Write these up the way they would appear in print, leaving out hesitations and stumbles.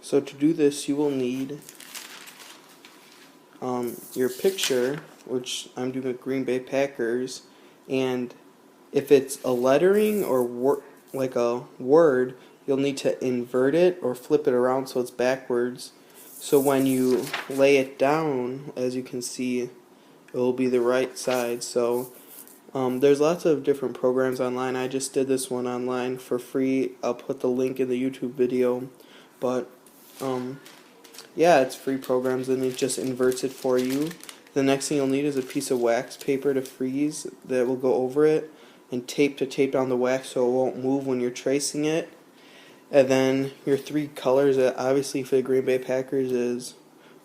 So to do this, you will need your picture, which I'm doing with Green Bay Packers, and if it's a lettering or like a word, you'll need to invert it or flip it around so it's backwards. So when you lay it down, as you can see, it will be the right side. So there's lots of different programs online. I just did this one online for free. I'll put the link in the YouTube video. But yeah, it's free programs and it just inverts it for you. The next thing you'll need is a piece of wax paper to freeze that will go over it, and tape to tape down the wax so it won't move when you're tracing it. And then your three colors, obviously for the Green Bay Packers, is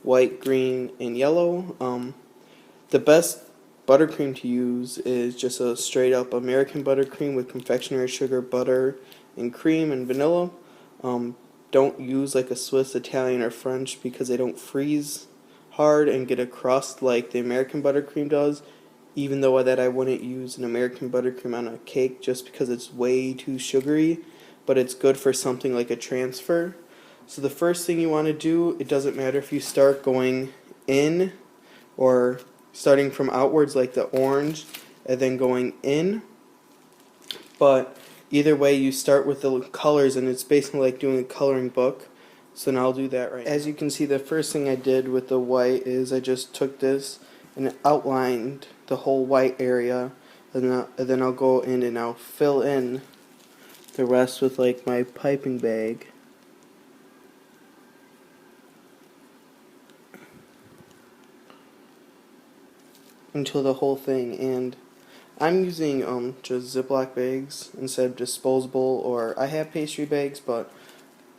white, green, and yellow. The best buttercream to use is just a straight up American buttercream with confectionery sugar, butter, and cream and vanilla. Don't use like a Swiss, Italian, or French because they don't freeze hard and get a crust like the American buttercream does. Even though that I wouldn't use an American buttercream on a cake just because it's way too sugary, but it's good for something like a transfer. So the first thing you want to do, it doesn't matter if you start going in or starting from outwards like the orange and then going in, but either way you start with the colors and it's basically like doing a coloring book. So now I'll do that right now. As you can see, the first thing I did with the white is I just took this and outlined the whole white area, and then I'll go in and I'll fill in the rest with like my piping bag. Until the whole thing, and I'm using just Ziploc bags instead of disposable, or I have pastry bags, but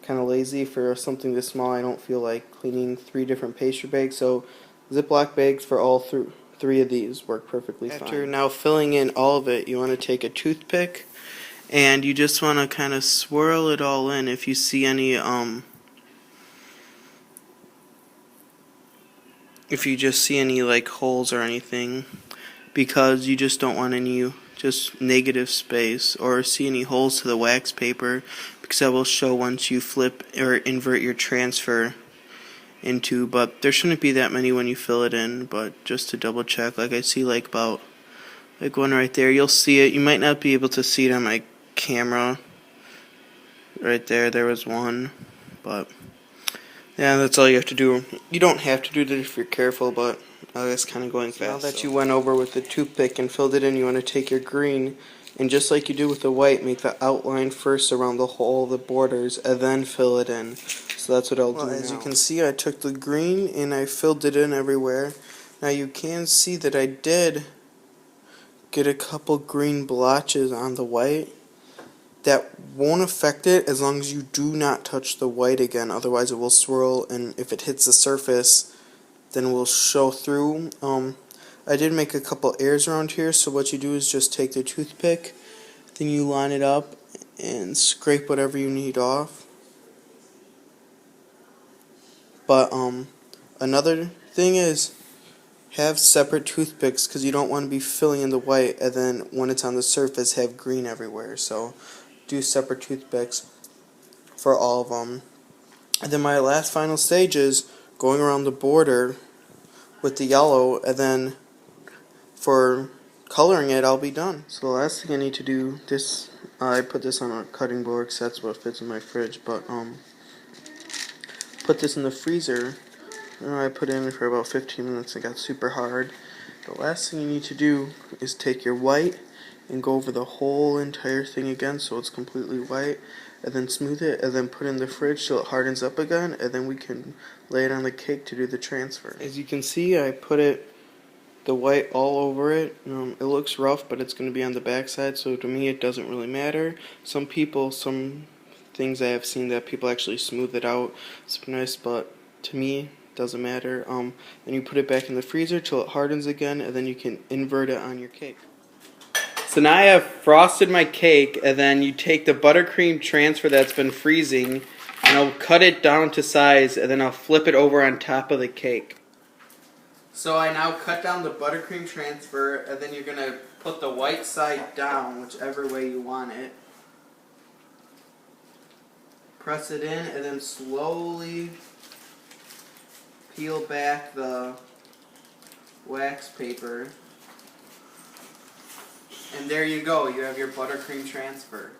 kind of lazy for something this small. I don't feel like cleaning 3 different pastry bags, so Ziploc bags for all three of these work perfectly fine. After now filling in all of it, you want to take a toothpick and you just want to kind of swirl it all in. If you see any if you just see any like holes or anything, because you just don't want any just negative space or see any holes to the wax paper, because that will show once you flip or invert your transfer into, but there shouldn't be that many when you fill it in, but just to double check, like I see like about like one right there. You'll see it. You might not be able to see it on my camera. Right there, there was one, but yeah, that's all you have to do. You don't have to do that if you're careful, but I was kind of going fast. Now that you went over with the toothpick and filled it in, you want to take your green, and just like you do with the white, make the outline first around the whole, the borders, and then fill it in. So that's what I'll do now. As you can see, I took the green and I filled it in everywhere. Now you can see that I did get a couple green blotches on the white. That won't affect it as long as you do not touch the white again, otherwise it will swirl, and if it hits the surface, then it will show through. I did make a couple airs around here, so what you do is just take the toothpick, then you line it up and scrape whatever you need off. But another thing is have separate toothpicks, because you don't want to be filling in the white and then when it's on the surface have green everywhere. So do separate toothpicks for all of them. And then my last final stage is going around the border with the yellow, and then for coloring it, I'll be done. So the last thing I need to do, this I put this on a cutting board because that's what fits in my fridge, but put this in the freezer. I put it in for about 15 minutes. It got super hard. The last thing you need to do is take your white and go over the whole entire thing again so it's completely white, and then smooth it, and then put it in the fridge so it hardens up again, and then we can lay it on the cake to do the transfer. As you can see, I put the white all over it. It looks rough, but it's going to be on the back side, so to me it doesn't really matter. Some things I have seen that people actually smooth it out. It's nice, but to me it doesn't matter. And you put it back in the freezer till it hardens again, and then you can invert it on your cake. So now I have frosted my cake, and then you take the buttercream transfer that's been freezing, and I'll cut it down to size, and then I'll flip it over on top of the cake. So I now cut down the buttercream transfer, and then you're going to put the white side down, whichever way you want it. press it in and then slowly peel back the wax paper. And there you go, you have your buttercream transfer.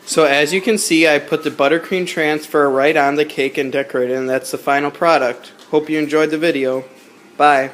So as you can see, I put the buttercream transfer right on the cake and decorated, and that's the final product. Hope you enjoyed the video. Bye.